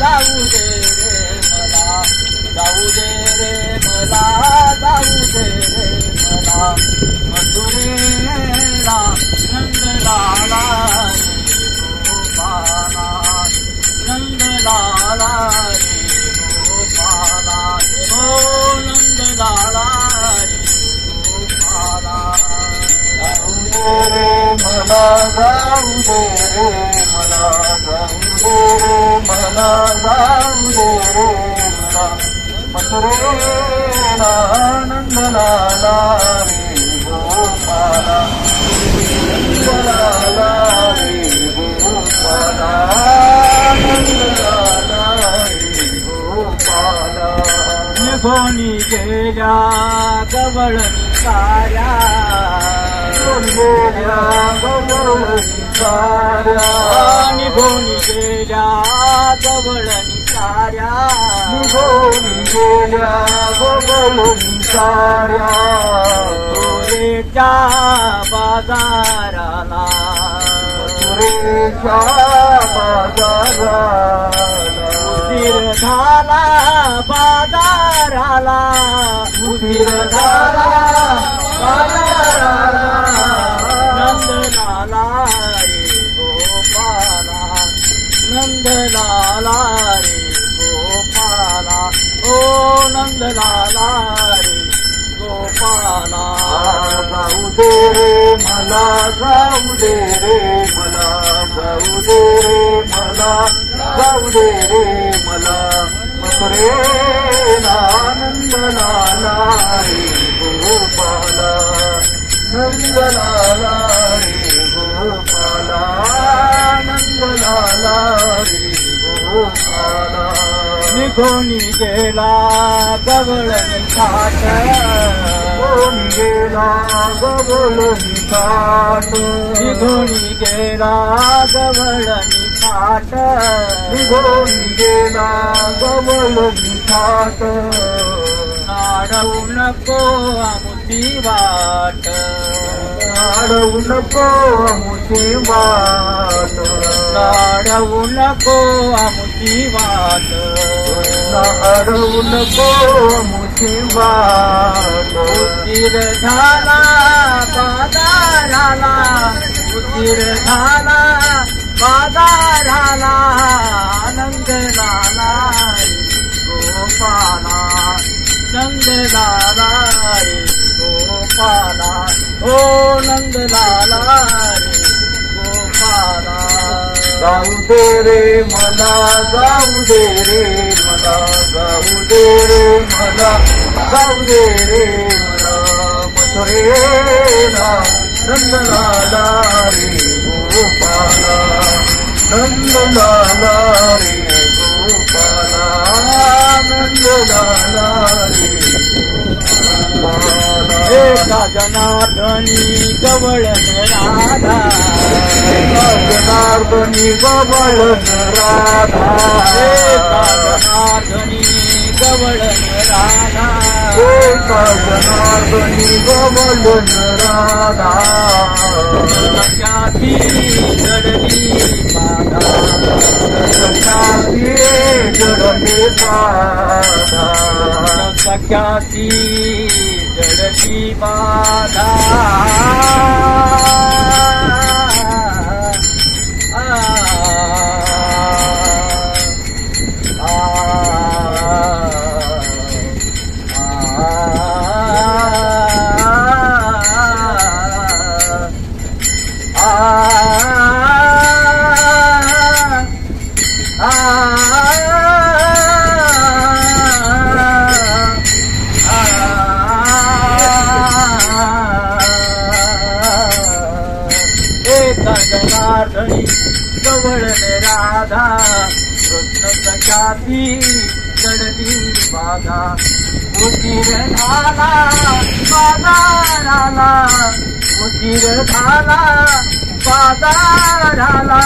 जाऊ दे रे मला, जाऊ दे रे मला, जाऊ दे रे मला मथुरेला नंदलाला रे गोपाला, नंदलाला रे गोपाला, ओ नंदलाला रे गोपाला. जाऊ दे रे मला, जाऊ दे रे मला, जाऊ दे रे मला, जाऊ दे रे मला मथुरेला नंदलाला रे गोपाला, नंदलाला रे गोपाला, नंदलाला रे गोपाला. निघोनी गेल्या गवळणी साऱ्या, गेल्या गवळणी साऱ्या, निघोनी गेल्या गवळणी साऱ्या, निघोनी गेल्या गवळणी साऱ्या मथुरेच्या बाजाराला, मथुरेच्या बाजाराला उशीर झाला बाजाराला, उशीर झाला बाजाराला नंदलाला रे गोपाला, नंदलाला रे गोपाला, ओ नंदलाला रे गोपाला. जाऊ दे रे मला, जाऊ दे रे मला, जाऊ दे रे मला, जाऊ दे रे मला मथुरेला नंदलाला रे गोपाला, नंदलाला रे गोपाला, नंदलाला रे गोपाला. निघोनी गेला गवळणी थाट, निघोनी गेला गवळणी थाट, निघोनी गेला गवळणी थाट, निघोनी गेला गवळणी थाट. अडवू नको आमुची वाट, अडवू नको आमुची वाट, अडवू नको आमुची वाट, अडवू नको आमुची वाट. उशीर झाला बाजाराला, उशीर झाला बाजाराला नंदलाला रे गोपाला, नंदलाला रे गोपाला, ओ नंदलाला रे गोपाला. जाऊ दे रे मला, जाऊ दे रे मला, जाऊ दे रे मला, जाऊ दे रे मला मथुरेला नंदलाला रे गोपाला, नंदलाला रे गोपाला, नंदलाला रे गोपाला. एका जनार्दनी गवळण राधा, एका जनार्दनी गवळण राधा, एका जनार्दनी गवळण राधा, एका जनार्दनी गवळण राधा. सख्याची जडली बाधा, सख्याची जडली बाधा, सख्याची जडली बाधा. जनार्दनी गवळण राधा, कृष्ण सख्याची जडली बाधा. उशीर झाला बाजाराला, उशीर झाला बाजाराला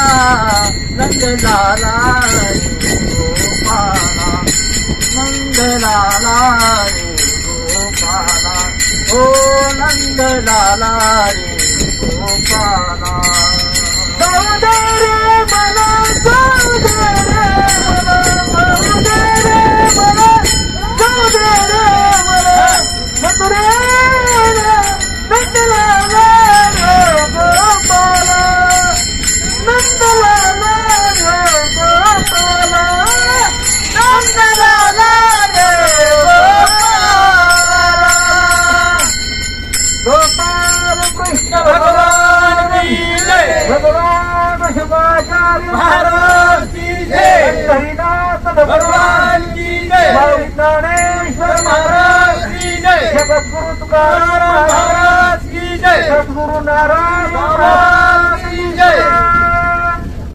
नंदलाला रे गोपाला, नंदलाला रे गोपाला, ओ नंदलाला रे गोपाला. जाऊ दे रे मला, जाऊ दे रे मला, जगद्गुरु तुकाराम महाराज की जय. सद्गुरु नारायण महाराज की जय.